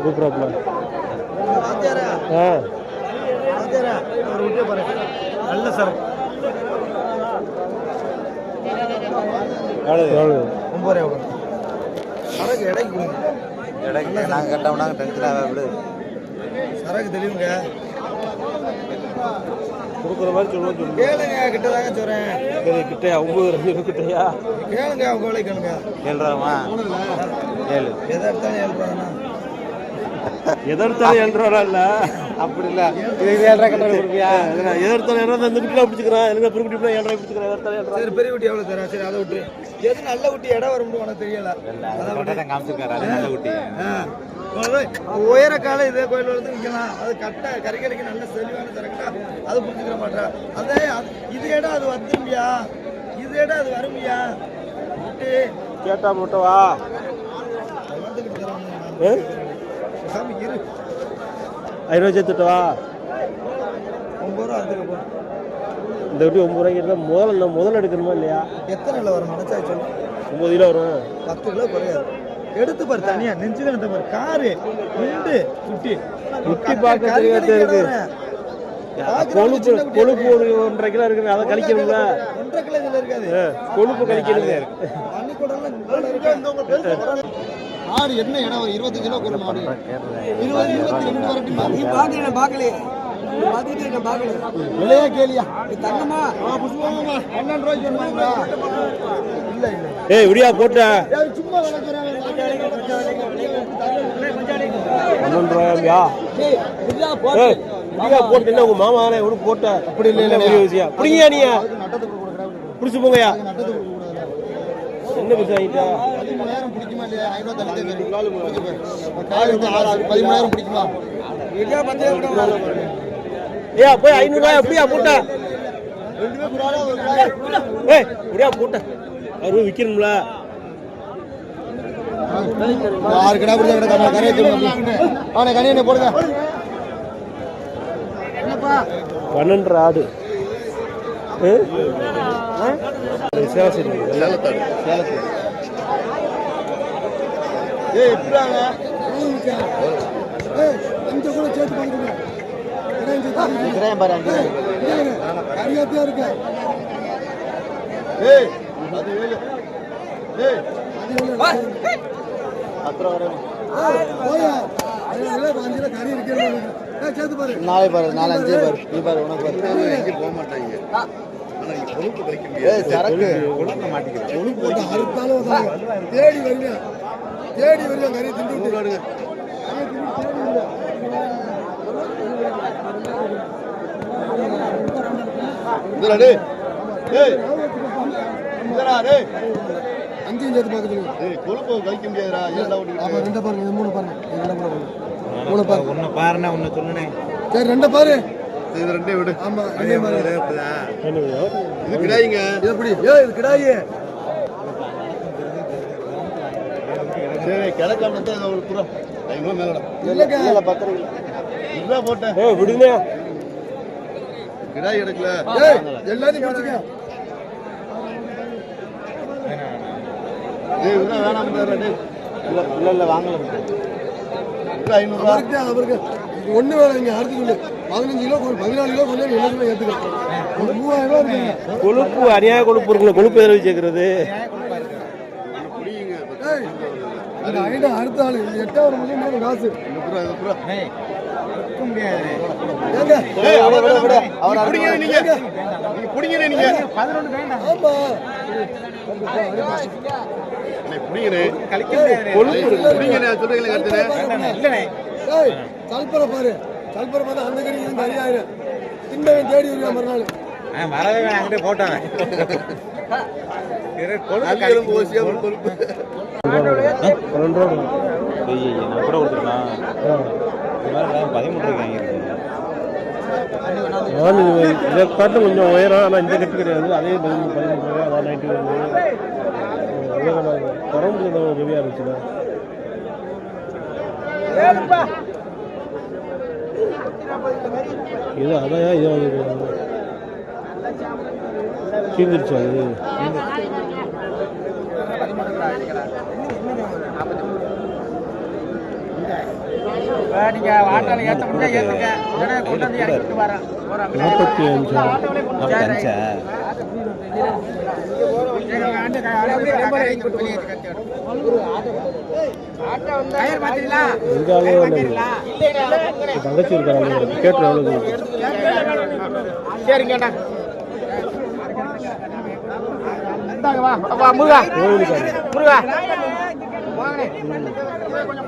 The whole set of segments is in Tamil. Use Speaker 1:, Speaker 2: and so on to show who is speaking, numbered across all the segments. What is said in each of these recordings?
Speaker 1: கூப்பிட்றாப்புல.
Speaker 2: நல்ல சார்
Speaker 3: நாங்கள் கட்டோம்னா டென்ஷனாக விடு.
Speaker 2: சரக்கு தெளிவுங்க
Speaker 1: கொடுக்குற மாதிரி சொல்லுவோம்.
Speaker 2: கேளுங்க, கிட்ட தாங்க சொல்றேன்.
Speaker 1: கிட்டையா 9 கிட்டையா
Speaker 2: கேளுங்க, அவங்க வேலை கேளுங்க.
Speaker 3: 7 ரூபாமா? 7
Speaker 2: எதை எடுத்தாலும் 7 ரூபா.
Speaker 1: எதை எடுத்தாலும் 7 ரூபா இல்ல,
Speaker 3: அப்படி இல்லை. இது 7 ரூபா கட்ட கொடுப்பியா?
Speaker 1: எதை எடுத்தாலும் 7 ரூபா. இந்த குட்டிலாம் பிடிச்சிக்கிறேன், எனக்கு பெரிய குட்டி 7 ரூபாய் பிடிச்சிக்கிறேன். எதை எடுத்தாலும் 7 ரூபா.
Speaker 2: சரி, பெரிய குட்டி எவ்வளோ தரேன்? சரி, அதை விட்டு எது நல்ல குட்டி இடம் வரும்னு உனக்கு தெரியல.
Speaker 3: அதான் காமிச்சிருக்காரு நல்ல குட்டி.
Speaker 2: உயர காலம் இதே கோயில் வந்து விற்கலாம். அது கட்ட கறிக்கடைக்கு நல்ல செழிவான சரக்குடா. அது புரிஞ்சுக்கிற மாட்டா. அதே இது இடம் அது வந்துருமியா, இது இடம் அது வருமியா. விட்டு
Speaker 1: கேட்டா மட்டும் வா.
Speaker 2: வந்துக்கிட்டு தராங்க சாமி. இரு
Speaker 1: 5 ரூபா சேர்த்துட்டு வா.
Speaker 2: 9 ரூபா அதுக்கு
Speaker 1: இந்த குட்டி 9 ரூபாய்க்கு எடுத்தால் முதல்ல எடுக்கணுமா இல்லையா?
Speaker 2: எத்தனை கிலோ வரும் நினைச்சா சொல்லு.
Speaker 1: 9 கிலோ வரும்.
Speaker 2: 10 கிலோ குறையாது. எடுத்து பாரு, தனியா நெஞ்சு கணத்தை பாரு. காரு குண்டு குட்டி
Speaker 1: குட்டி பார்க்க தெரியாத இருக்கு. கொழுப்பு கொழுப்பு 1.5 கிலோ இருக்கு. அதை கழிக்கணும்ல.
Speaker 2: 1.5 கிலோ இதுல இருக்காது.
Speaker 1: கொழுப்பு கழிக்கணும்.
Speaker 2: ஆடு என்ன இடம்? 20 கிலோ ஒரு மாடு. 20 22 வரட்டும். நீ பாக்கல பாக்கல பாத்துட்டு பாக்கல. விலையா கேளியா? தங்கமா புஷ்பமா 12 ரூபாய் சொன்னாங்களா? இல்ல இல்ல.
Speaker 1: ஏய் விடியா போட்ட.
Speaker 2: சும்மா வளக்குறாங்க.
Speaker 1: 12 ரூபாயா?
Speaker 2: ஏய் விடியா போடு.
Speaker 1: ஏய் விடியா போட்டு என்ன உங்க மாமானே ஒரு போட்ட. அப்படி இல்ல இல்ல விஷயம். புடிங்கயா நீ.
Speaker 2: நட்டத்துக்கு கொடுக்கறேன்.
Speaker 1: புடிச்சு போங்கயா.
Speaker 2: நட்டத்துக்கு கொடுக்கறேன்.
Speaker 1: என்ன பிசாயிட்டா?
Speaker 2: 13,000 பிடிக்குமா இல்லையா? 5 ரூபாய் தள்ளி காய் வந்து 13,000 பிடிக்குமா? விடியா பந்தே விடுங்க.
Speaker 1: ஏய் போய் 500 ரூபாய் அப்படியே போட்ட.
Speaker 2: ரெண்டுமே புறாடா ஒரு காய்.
Speaker 1: ஏய் விடியா போட்ட. அவரு விக்கணும்ல.
Speaker 2: 6 கடா புடிச்ச கடா கரையை தூங்க. ஆனே கனியனே போடுங்க. என்னப்பா?
Speaker 1: 12 ஆடு. சேலத்தாடு.
Speaker 2: ஏய் எப்பறாங்க? ஏய் அஞ்சு கூட சேர்த்து பண்ணுங்க. கிராம் பாரு அங்க. கரியாத்தியா இருக்க. ஏய் அது வேலு. ஏய் வா. அப்புறம் வரேன். போயா. அதுல 5 கிலோ கறி இருக்கே. ஏய் சேர்த்து பாரு. நாளை பாரு, 4 5 பாரு. நீ பாரு உனக்கு பாரு. எங்க போக மாட்டாங்க. ஆனா நீ கொழுப்பு வைக்க முடியாது. ஏய் சரக்கு கொழுப்பு மாட்டிக்கிறேன். கொழுப்பு போட்டு அறுத்தாலும் வந்தாங்க. தேடி வருங்க. தேடி வருங்க கறி திண்டு விடுங்க. இதுடா டேய். டேய். இதுடா டேய். 5 சேர்த்து பாக்குது. டேய் கொழுப்பு வைக்க முடியாதுடா. ஏன்டா ஓடி? ஆமா 2 பாருங்க, இது 3 பாருங்க. இது 2 பாருங்க. 3 பாருங்க.
Speaker 3: ஒன்னு பாருண்ணே, ஒன்னு சொல்லுனே.
Speaker 2: சரி 2 பாரு. இது 2 விடு. ஆமா 2 பாரு. இது கிடாயிங்க. இது எப்படி? ஏய் இது கிடாயி. சரி கிடக்காம தான் ஒரு புறா. 5 மேலடா. இல்லங்க. இல்ல 10 கிலோ. இல்ல போட்ட.
Speaker 1: ஏய் விடுங்க.
Speaker 2: கிடாய் எடுக்கல. ஏய் எல்லாரும் பிடிச்சுக்க. ஏய் உள்ள வேணாம்டா டேய். இல்ல இல்ல வாங்கல. இல்ல 500 ரூபாய் அவருக்கு. ஒண்ணு வேணாங்க. அடுத்து சொல்லு. 15 கிலோ 14 கிலோ கொஞ்சம் எல்லாத்தையும் ஏத்துக்க. 3000 ரூபாய் இருக்குங்க.
Speaker 1: கொழுப்பு அநியாய கொழுப்பு இருக்குல. கொழுப்பு எதை வச்சிருக்கிறது?
Speaker 2: புடிங்க. ஏய் அந்த ஐடா அடுத்த ஆளு 8000 மில்லியன் காசு. இந்த புறா இந்த புறா. ஏய் இருக்க முடியாது. ஏங்க ஏய் அவர அவர் புடிங்க நீங்க. நீங்க புடிங்க நீங்க. 11 வேண்டாம். ஆமா. நீ புடிங்கனே. கழிக்க முடியாது. கொழுப்பு புடிங்கனே சொல்றீங்களே கரெக்ட்டா. இல்லனே. ஏய் சல்பர பாரு. சல்பர பார்த்தா அந்த கறி இது கறியாயிரு. திண்டவன் தேடி வருவா மறுநாள்.
Speaker 3: வரவே வேணாம் அங்கடே போட்டாங்க. இரு கொழுப்பு கறியும் ஓசியா கொழுப்பு.
Speaker 1: 12 ரூபாய்.
Speaker 3: ஐயே நான் கூட கொடுத்துறேன். இந்த மாதிரி 13 ரூபாய்க்கு வாங்கிருக்கேன்.
Speaker 1: நான் இதை காட்டும் கொஞ்சம் உயரம். ஆனால் இந்த கட்டு கிடையாது. அதே 13 ரூபாய். அதான் 90 வருது. குறம்பு ஹெவியாக இருந்துச்சுல. இது அதான் இது சீர்திருச்சு. அது
Speaker 4: நீங்க ஆட்டோல ஏத்த முடிஞ்சா ஏத்துங்க இல்லைன்னா கொண்டு வந்து இறக்கிட்டு வரேன்
Speaker 3: 45
Speaker 1: தங்கச்சி இருக்காங்க கேட்டு எவ்வளவு
Speaker 4: சரிங்கண்ணா முருகா முருகா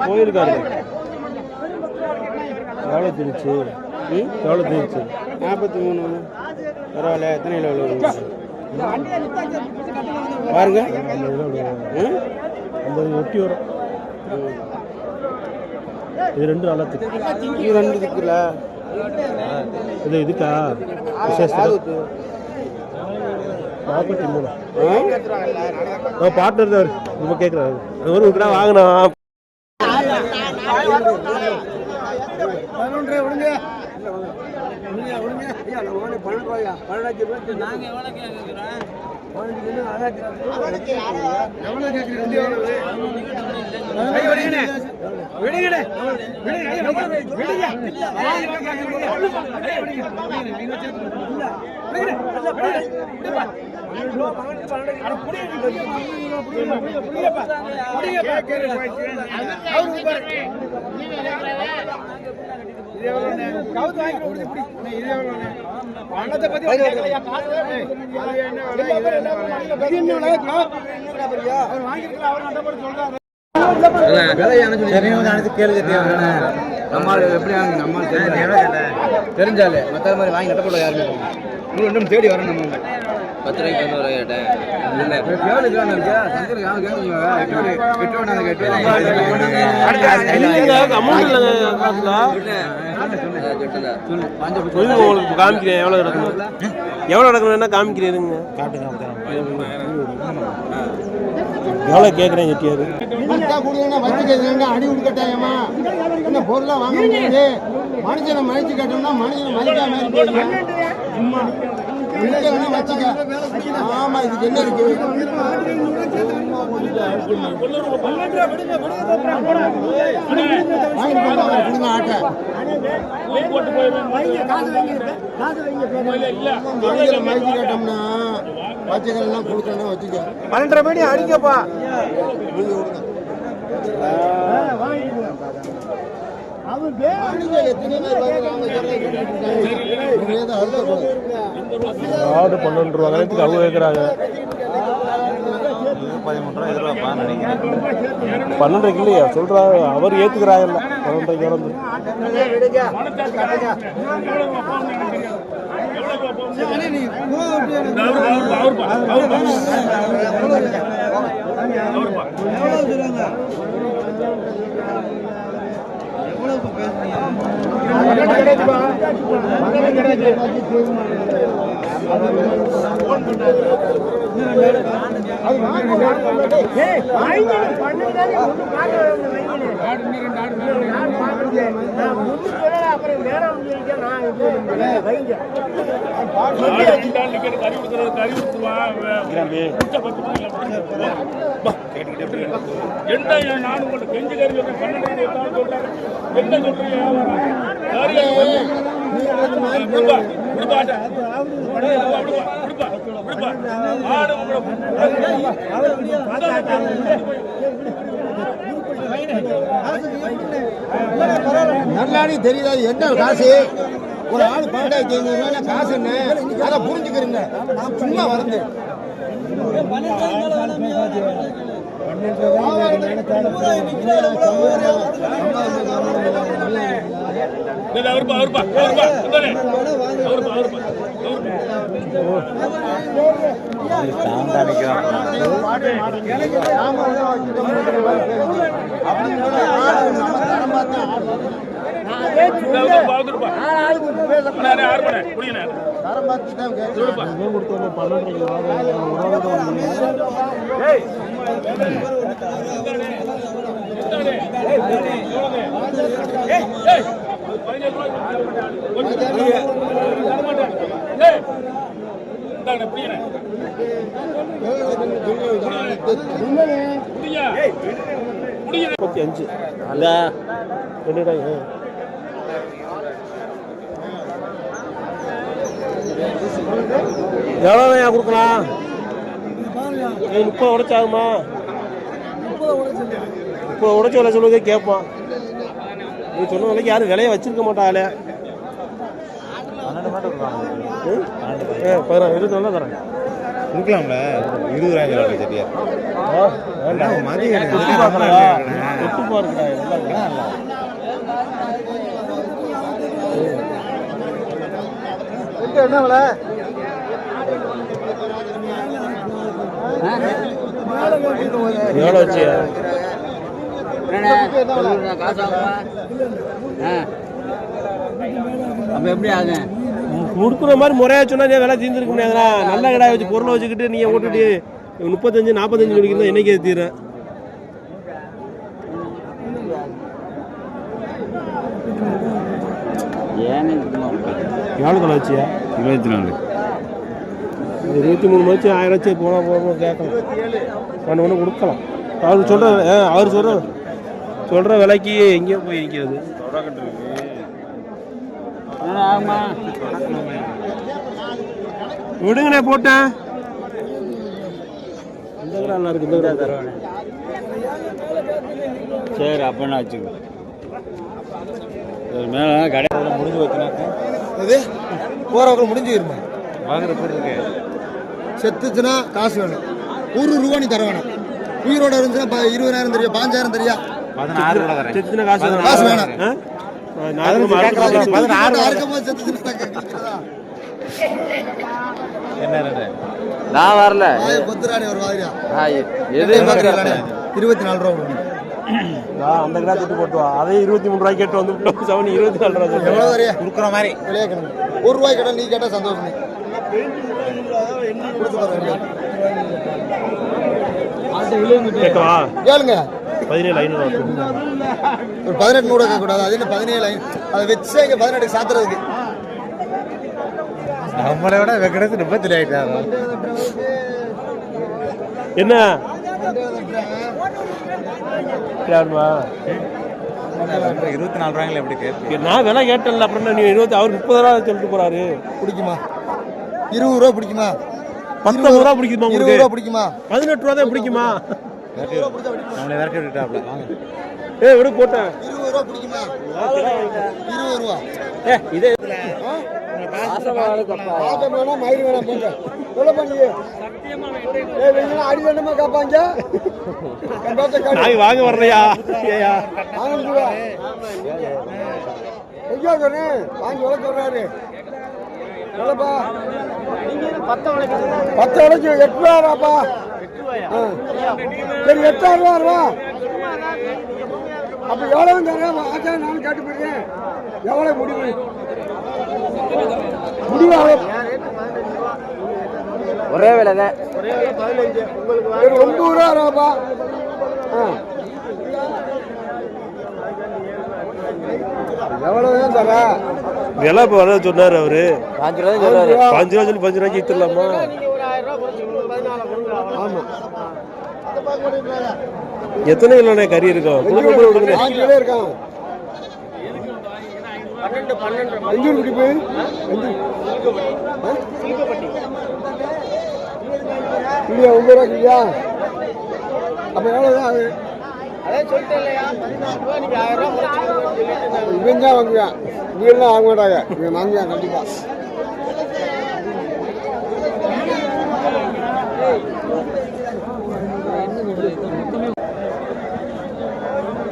Speaker 1: போயிருக்காரு எவ்வளோ திருச்சு எவ்வளோ திருச்சு 43 பரவாயில்ல எத்தனை கிலோ பாருங்க 50 ஒட்டி வரும் இது 2 அளத்துக்கு இது 2 இருக்குல்ல இது இதுக்கா விசேஷத்துக்கு 43 பார்ட்னர் தான் ரொம்ப கேட்குறாரு ஒரு கிலோ வாங்கினோம்
Speaker 2: 11 விடுங்க தெரிஞ்சாலே மற்ற மாதிரி வாங்கி நட்டப்பட யாருமே இன்னும் தேடி வரணும் நம்ம 10 ரூபாய்க்கு வந்து ஒரு
Speaker 1: காமிக்கிறேன் எவ்வளோ நடக்கணும் எவ்வளோ நடக்கணும்னா காமிக்கிறேருங்க எவ்வளோ கேட்குறேன் செட்டியாரு
Speaker 2: அடி உடுக்கட்டாயமா என்ன பொருளாக வாங்க முடியாது மனுஷனை மதிச்சு கேட்டோம்னா மனுஷனை மதிக்காம வச்சுக்க ஆமா இதுக்கு என்ன இருக்கு கொடுங்க ஆட்டை மதிச்சு கேட்டோம்னா வச்சுக்கலாம் கொடுக்கணும் வச்சுக்க
Speaker 1: 12:30 மணி அடிக்கப்பா ஆடு 12 ரூபா கணக்கு அவங்க கேட்குறாங்க 12 இல்லையா சொல்றாங்க அவர் ஏத்துக்கிறாங்கல்ல 12 வந்து
Speaker 2: நல்லாடி தெரியுதா என்ன காசு ஒரு ஆள் 12,500 காசு என்ன அதை புரிஞ்சுக்கிறீங்க சும்மா வருது
Speaker 1: 35 அந்த 2 எவ்வளோ கொடுக்கலாம்? 30 உடைச்சாகுமா? 30 உடைச்சி விலை சொல்லுவதே கேட்பான். நீ சொன்ன விலைக்கு யாரும் விலையை வச்சிருக்க மாட்டாங்களே. 12 நல்லா தரேன்.
Speaker 3: கொடுக்கலாம்ல 20,000 சரியா
Speaker 2: என்ன விலை?
Speaker 1: எவ்வளோ வச்சியா?
Speaker 4: அப்ப எப்படி ஆகும்?
Speaker 1: கொடுக்குற மாதிரி முறையா சொன்னா விலை தீர்ந்துருக்க முடியாதுண்ணா. நல்ல கடை வச்சு பொருளை வச்சுக்கிட்டு நீங்க ஓட்டுட்டு 35-45 கிடைக்கிறதா என்னைக்கு தீர? எவ்வளோ தலை வச்சியா?
Speaker 3: 24
Speaker 1: 23 வச்சு 1000 வச்சு போனால் கேட்கலாம். ஒன்று கொடுக்கலாம். அவர் சொல்கிற விலைக்கு எங்கேயோ போய் நிற்கிறது. விடுங்கண்ணே போட்டேன். இந்த கடை நல்லா இருக்கு. இந்த கடை
Speaker 3: சரி அப்பனா வச்சுக்கோ. மேலே கடையில் முடிஞ்சு வச்சுனாக்க
Speaker 2: அது போகிறவங்க முடிஞ்சுருமா?
Speaker 3: வாங்குற போட்டுருக்கு.
Speaker 2: செத்துச்சுன்னா காசு வேணும். 1 ரூபா நீ தர வேணும். உயிரோட இருந்துச்சுன்னா 20,000 தெரியும், 5,000 தெரியா?
Speaker 3: 16 ரூபா தரேன்.
Speaker 1: செத்துச்சுன்னா காசு
Speaker 2: காசு வேணும்.
Speaker 3: 16 என்ன
Speaker 4: நான் வரல.
Speaker 2: பொத்துராணி ஒரு மாதிரியா?
Speaker 3: 24
Speaker 2: ரூபா.
Speaker 1: அந்த கடை திட்டு போட்டு வா. அதே 23 ரூபாய்க்கு கேட்டு வந்து 24 ரூபா
Speaker 2: எவ்வளோ வரையா
Speaker 3: கொடுக்குற மாதிரி
Speaker 2: விளையாக்கணும். 1 ரூபாய் கேட்டால் நீ கேட்டால் சந்தோஷம்.
Speaker 1: கேட்கவா?
Speaker 2: கேளுங்க.
Speaker 1: 17,500
Speaker 2: ஒரு 18 கூட கேட்கக்கூடாது. அது என்ன 17 அதை வச்சு இங்கே 18 சாத்துறதுக்கு
Speaker 3: நம்மளை விட வெக்கடத்து ரொம்ப தெரியாயிட்டாங்க.
Speaker 1: என்ன யாருமா
Speaker 3: 24 ரூபாய்ல எப்படி கேட்பீங்க?
Speaker 1: நான் விலை கேட்டேன்ல. அப்புறம் நீ 20 அவர் 30 ரூபா சொல்லிட்டு போறாரு.
Speaker 2: பிடிக்குமா? 20 ரூபா பிடிக்குமா?
Speaker 1: 19 ரூபா பிடிக்குமா?
Speaker 2: 20 ரூபா பிடிக்குமா?
Speaker 1: 18 ரூபா தான் பிடிக்குமா?
Speaker 3: நம்மளை விரட்டி விட்டுட்டாப்ல. வாங்க
Speaker 1: விடு போட்டேன்.
Speaker 2: 20 ரூபா பிடிக்குமா? 20 ரூபா.
Speaker 1: இதே
Speaker 2: மயிறு வேணாம் போங்க. சொல்ல பண்ணி அடி வேணுமா காப்பாங்க.
Speaker 1: நாங்க வாங்க வரலையா?
Speaker 2: வாங்கி உழைக்க வர்றாரு. 10 உழைக்கு 8 ரூபாப்பா. சரி 8,000 ரூபா. அப்ப எவ்வளவு தரேன்? நான் கேட்டு போயிருக்கேன். எவ்வளவு முடிவு?
Speaker 4: ஒரே விலை தான்.
Speaker 2: 9 ரூபாப்பா. எவ்வளவுதான் தர?
Speaker 1: விலை இப்போ வர சொன்னாரு அவரு.
Speaker 4: 5 ரூபா சொல்றாரு.
Speaker 1: 5 ரூபா சொல்லி 5 ரூபாய்க்கு வித்துடலாமா? எத்தனை கிலோண்ணே கறி இருக்கும்? விடுங்க.
Speaker 2: 5 கிலோ இருக்கான். 12 குடி போய் 9 ரூபா கிலோ. அப்ப எவ்வளவுதான் அது? இவன் தான் வாங்குவான். நீ எல்லாம் வாங்க மாட்டாங்க. இவன் வாங்குவான் கண்டிப்பா.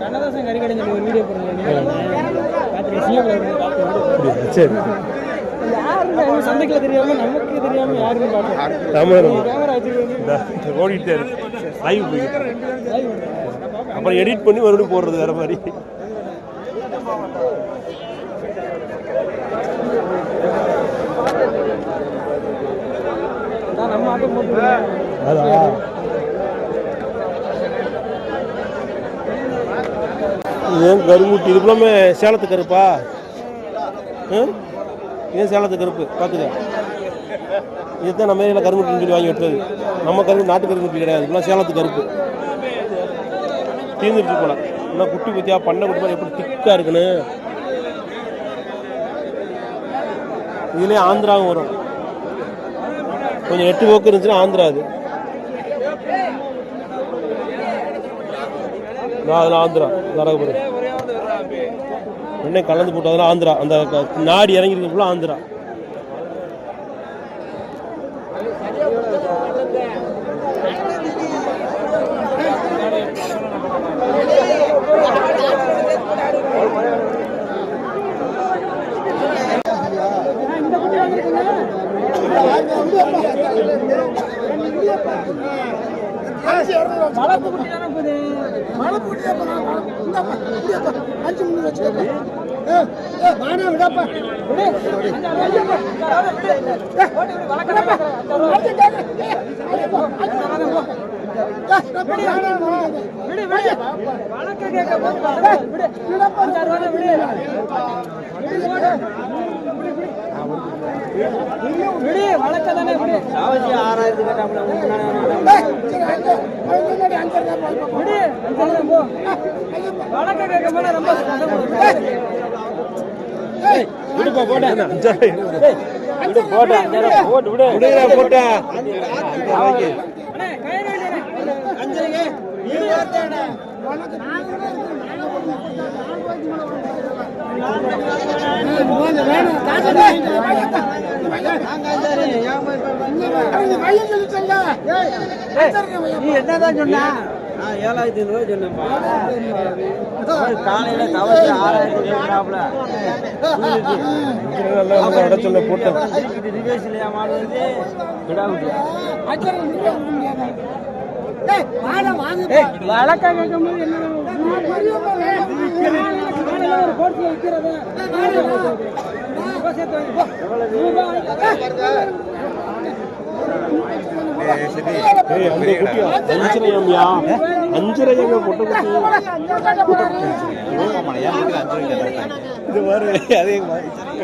Speaker 4: கண்ணதாசன் கறி கடை ஒரு வீடியோ போடுறேன்.
Speaker 1: சரி
Speaker 4: சந்தைக்குள்ள தெரியாம நமக்கு தெரியாம யாருன்னு பார்ப்போம்.
Speaker 1: ஓடிட்டே லைவ் போயிட்டு அப்புறம் எடிட் பண்ணி மறுபடியும் போடுறது வேற மாதிரி.
Speaker 4: நம்ம ஆட்டம் போட்டு
Speaker 1: ஏன் கருமுட்டி இது எல்லாமே சேலத்து கருப்பா? ஏன் சேலத்து கருப்பு பார்த்துக்க. இதுதான் நம்ம ஏரியாவில் கருமுட்டின்னு சொல்லி வாங்கி வெட்டுறது. நம்ம கரும்பு நாட்டு கருமுட்டி கிடையாது. இப்பெல்லாம் சேலத்து கருப்பு. தீர்ந்துருச்சு போல. இன்னும் குட்டி பத்தியா பண்ண குட்டி மாதிரி எப்படி திக்காக இருக்குன்னு. இதுலேயே ஆந்திராவும் வரும். கொஞ்சம் 8 போக்கு இருந்துச்சுன்னா ஆந்திரா. அது அதில் ஆந்திரா தரகபுரம் என்ன கலந்து போட்டு அதெல்லாம் ஆந்திரா. அந்த நாடி இறங்கிருக்குள்ள ஆந்திரா.
Speaker 4: என்னதான் சொன்னா 7,500 சொன்னப்பா. காலையில தவறு 6,000 போட்டு ரிவேஸ்ல மாடுறது விடாது. வழக்கா கேட்கும்போது என்ன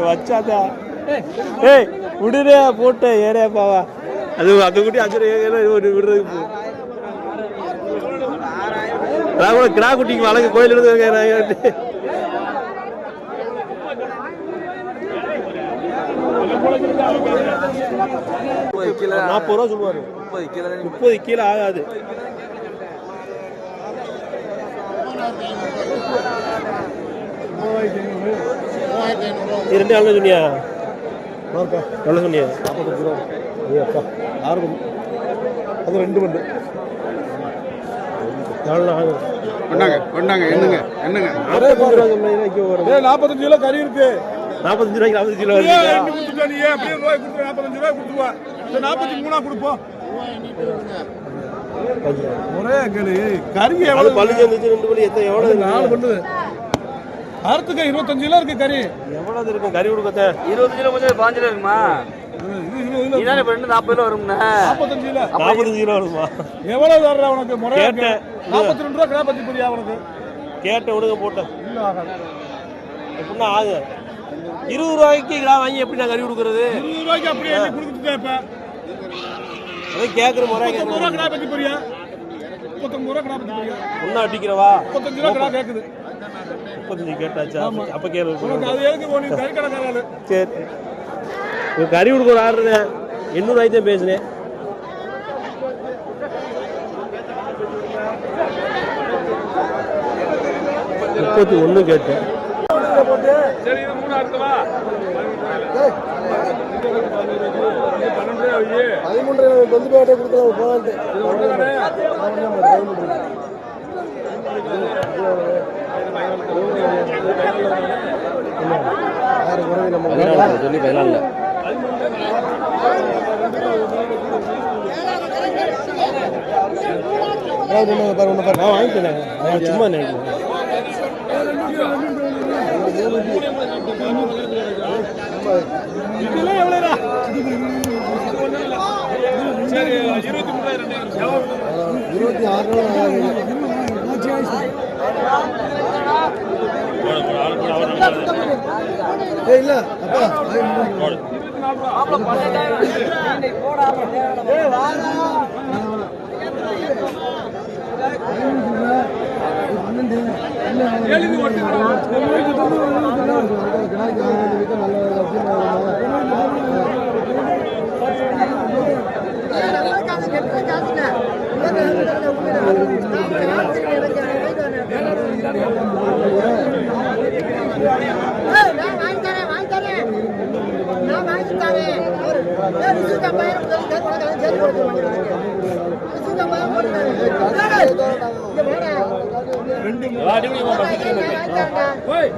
Speaker 1: வச்சாதா விடுறே போட்ட ஏறே பாவா. அது அந்த குட்டி 5 விடுறதுக்கு கூட கிடா குட்டிக்கு வழக்கு கோயில் எடுத்து 40 ரூபா சொல்லுவாரு. 30 கீழே ஆகாது. இது 2 நாள் சொன்னியா? நல்ல சொன்னியா? 45 ரூபா. ஐயப்பா 6 அது 2 மண்டு 4 நாள் ஆகும். என்னங்க 45 ரூபா சொன்னீங்க. 45 கிலோ கறி இருக்கு. 45 ரூபாய்க்கு 45 கிலோ வருது. 45 ரூபாய் கொடுத்துவா. 43 கொடுப்போம். ஒரே கறி எவ்வளவு பல்லு சேர்ந்துச்சு? 2 பல்லு எத்தனை எவ்வளவு? 4 பல்லு. அறுத்துக்க 25 கிலோ இருக்கு கறி. எவ்வளவு இருக்கு கறி கொடுக்கத்த? 20 கிலோ கொஞ்சம் 5 கிலோ இருக்குமா? இதானே 40 கிலோ வரும்னா 45 கிலோ வருமா? எவ்வளவு தர்ற உனக்கு? முறையா கேட்டேன். 42 ரூபாய் கிலோ பத்தி புரியா உனக்கு? கேட்ட விடுங்க போட்டேன். இல்ல ஆகாது. எப்படின்னா ஆகு 20 ரூபாய்க்கு கிலோ வாங்கி எப்படி நான் கறி கொடுக்குறது? 20 ரூபாய்க்கு அப்படியே கொடுத்துட்டேன். இப்ப அதை கேட்குற முறை 39 ரூபா கிலோ பத்தி புரியா? 39 ரூபா கிலோ பத்தி புரியா? ஒன்னா அடிக்கிறவா 35 ரூபா கிலோ கேட்குது. 35 கேட்டாச்சா? அப்ப கேளு. அது எதுக்கு போனீங்க? கறி கடைக்காரரு. சரி கறி கொடுக்க ஒரு ஆர்டர் 800 ரூபாய்க்கு தான் பேசுனேன். முப்பத்தி 1 கேட்டேன். சரி 3 அர்த்தமா 13 வந்து பேட்டை கொடுக்கலாம் போலான்ட்டு. சொல்லி 14 நான் வாங்கிட்டேன். சும்மா நினைக்கிறேன். எவ்வளோடா? 26 இல்ல எழுதி ஓட்டுக்கிறோம்.
Speaker 2: Hey!